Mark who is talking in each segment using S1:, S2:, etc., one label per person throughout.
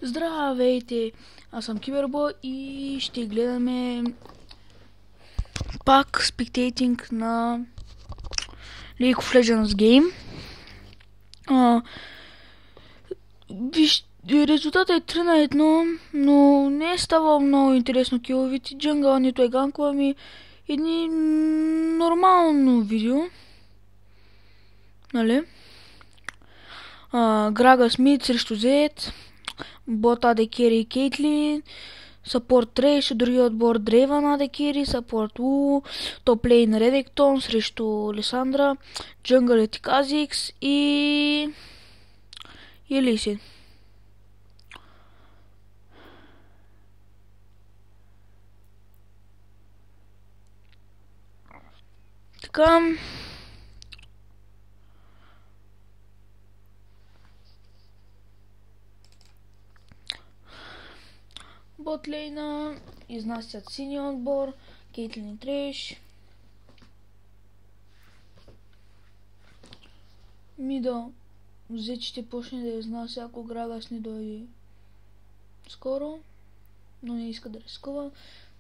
S1: Здравейте! Аз съм Кибербо и ще гледаме пак спектейтинг на League of Legends Game. Резултатът е 3 на 1, но не е ставало много интересно киловите. Джангъл нито е ганкова, ами едни нормално видео. Нали? Грага Смит срещу Зет, бот AD Carry Кейтлин, Съпорт Трейш, другия отбор Дрейван AD Carry, Съпорт Лу, топлейн Редектон срещу Лисандра, джангъл е Казикс и Лисин. Така. Ботлейна изнасят синия отбор, Кейтлин и Трейш. Мидъл взе, че ще почне да изнася, ако Грагас не дойде скоро, но не иска да рискува.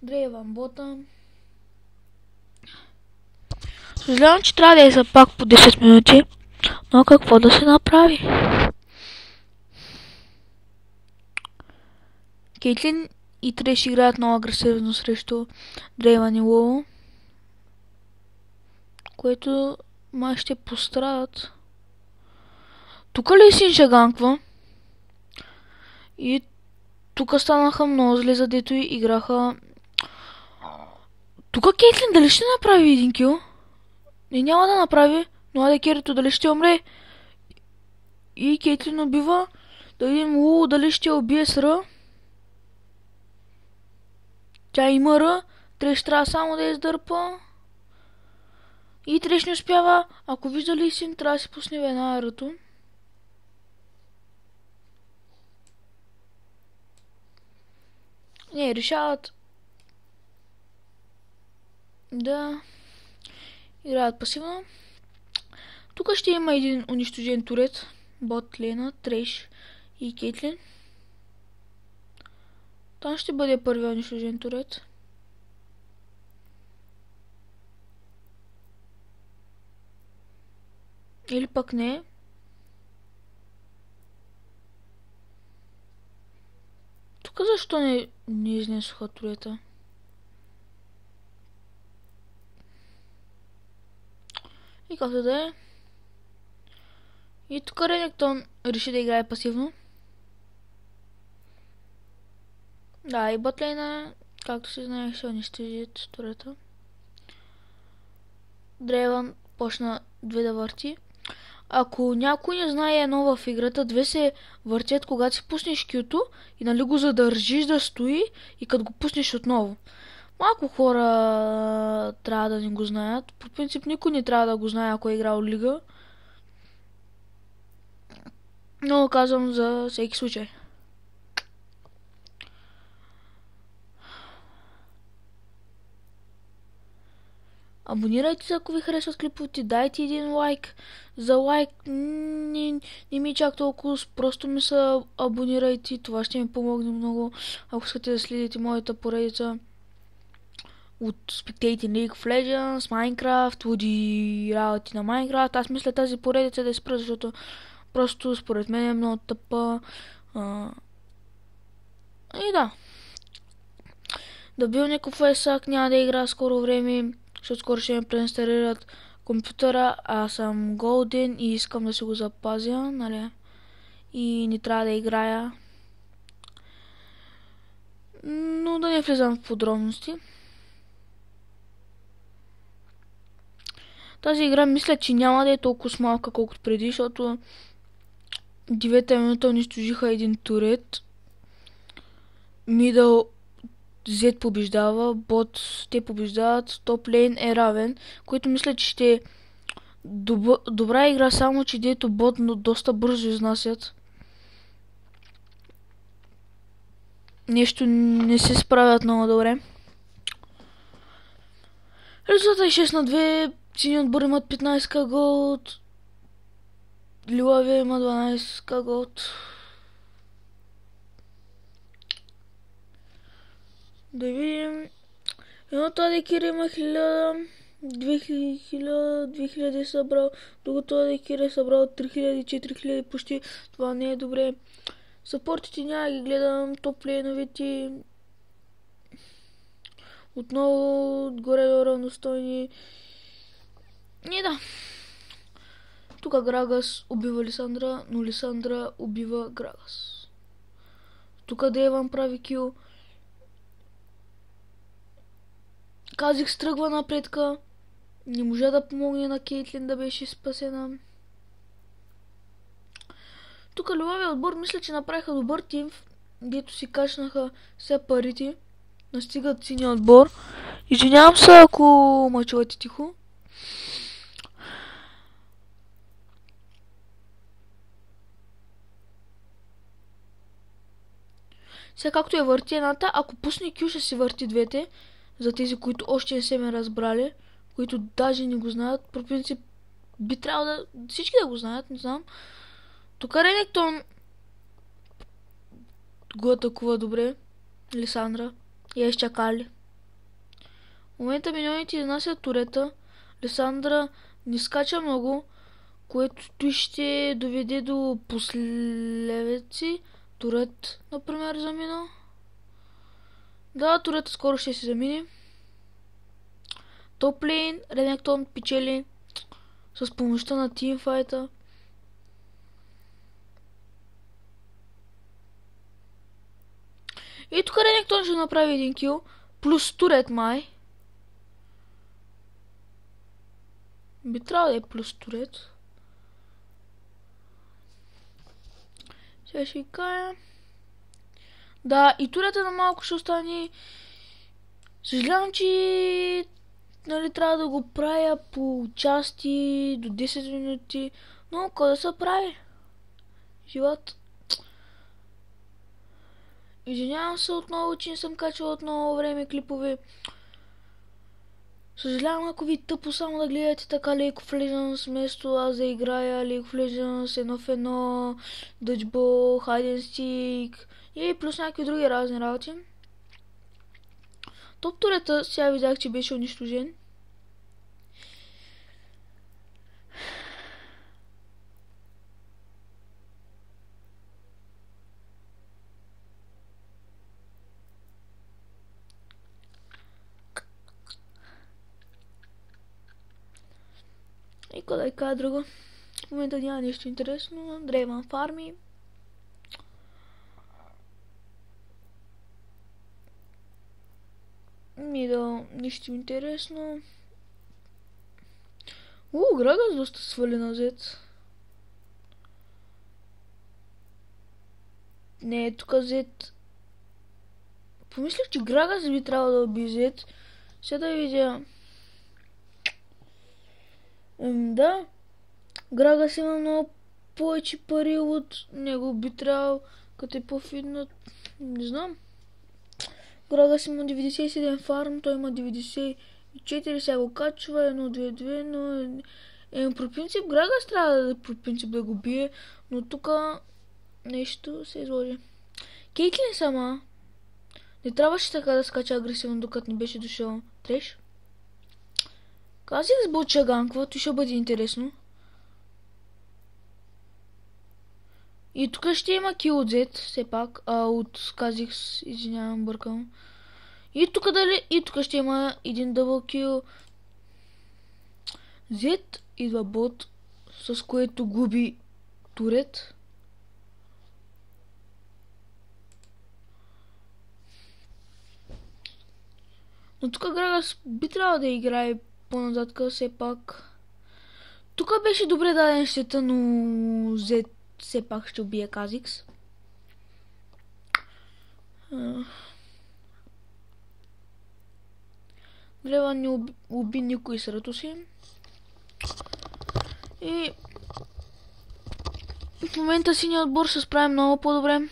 S1: Дрейван бота. Съжалявам, че трябва да е за пак по 10 минути, но какво да се направи? Кейтлин и Треш играят много агресивно срещу Дрейван и Лоу, което май ще пострадат. Тук Лисин ще ганква и тук станаха много зле, задето и играха. Тук Кейтлин дали ще направи един кил? Не, няма да направи, но AD Carry-то дали ще умре? И Кейтлин убива. Да видим Лу дали ще убие с Р. Тя има Р. Треш трябва само да издърпа. И Треш не успява. Ако вижда Лисин, трябва да си пусне една Р-то. Не, решават да играят пасивно. Тук ще има един унищожен турет. Бот лейна, Треш и Кейтлин. Там ще бъде първият унищожен турет. Или пък не. Тук защо не изнесоха турета? И както да е. И тук Редектон реши да играе пасивно. Да, и ботлейна, както се знае, ще унищожат турета. Дрейван почна 2 да върти. Ако някой не знае едно в играта, 2 се въртят, когато си пуснеш кюто и нали го задържиш да стои и като го пуснеш отново. Малко хора трябва да не го знаят. По принцип никой не трябва да го знае, ако е играл лига. Но казвам за всеки случай. Абонирайте се, ако ви харесват клиповете, дайте един лайк. За лайк не ми е чак толкова, просто ми се абонирайте, това ще ми помогне много. Ако искате да следите моята поредица от Spectating League of Legends, Minecraft, луди работи на Minecraft, аз мисля тази поредица да е спра, защото просто според мен е много тъпа. И да. Дабилников Есак няма да игра скоро време, защото скоро ще ме преинсталират компютъра, аз съм голден и искам да си го запазя, нали? И не трябва да играя. Но да не влизам в подробности. Тази игра мисля, че няма да е толкова малка колкото преди, защото 9-та минута унищожиха един турет. Мидъл Z побеждава, бот те побеждават, топ лейн е равен, което мисля, че ще е добра игра, само че дето бот, но доста бързо изнасят. Нещо не се справят много добре. Резултата е 6 на 2, сини отбор имат 15к голд, Лилавия има 12к голд. Да видим. Едното Адекира има 1000, 2000 е събрал, другото Адекира е събрал 3000, 4000 почти. Това не е добре. Съпортите няма ги гледам, топ-лейновите отново отгоре до равностойни. И да. Тук Грагас убива Лисандра, но Лисандра убива Грагас. Тук Деван прави кил. Казик стръгва напредка. Не можа да помогне на Кейтлин да беше спасена. Тук Любавия отбор мисля, че направиха добър тим, дето си качнаха все парите. Настигат синия отбор. Извинявам се, ако мъчувате тихо. Сега както я върти едната, ако пусне кю, ще си върти двете. За тези, които още не се ме разбрали, които даже не го знаят. По принцип би трябвало да всички да го знаят, не знам. Тук Ренектон го атакува добре. Лисандра. Я изчакали. В момента миньоните изнасят турета. Лисандра не скача много, което ще доведе до последици. Турет, например, замина. Да, турета скоро ще се замине. Топлейн, Ренектон печели с помощта на тимфайта. И тук Ренектон ще направи един кил. Плюс турет май. Би трябвало да е плюс турет. Сега ще ви кажа. Да, и турета на малко ще остане. Съжалявам, че нали, трябва да го правя по части до 10 минути. Но какво да се прави? Живот. Извинявам се отново, че не съм качвал отново време клипове. Съжалявам, ако ви тъпо само да гледате така League of Legends, вместо аз да играя League of Legends 1 в 1, Dodgeball, Hide and Seek и плюс някакви други разни работи. Топ турета сега видях, че беше унищожен. И къде кажа друго? В момента няма нищо интересно. Дрейван фарми. Мидъл, нищо интересно. Грагас доста свали на зет. Не, тук зет. Помислих, че Грагас би трябвало да уби зет. Сега да видя. Да. Грагас има много повече пари от него, би трябвало, като е по-фиднат. Не знам. Грагас има 97 фарм, той има 94, сега го качва, 1-2-2, но по принцип Грагас трябва по принцип да го бие, но тук нещо се изложи. Кейтлин сама не трябваше така да скача агресивно, докато не беше дошъл Треш. Казих с Бълчаган, каквото ще бъде интересно. И тук ще има кил от Z, все пак, от Казих, извинявам, бъркам. И тук дали, и тук ще има един дъбъл кил. Z идва бот, с което губи турет. Но тук Грагас би трябвало да играе по-назадка, все пак. Тук беше добре даден щета, но Z все пак ще убие Казикс. Глева не уби никой с Ратуси. И в момента синия отбор се справи много по-добре.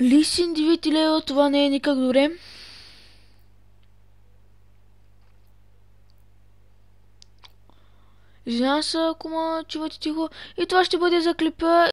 S1: Лисин 9 лева, това не е никак добре. Извинявам се, ако ма чувате тихо. И това ще бъде за клипа.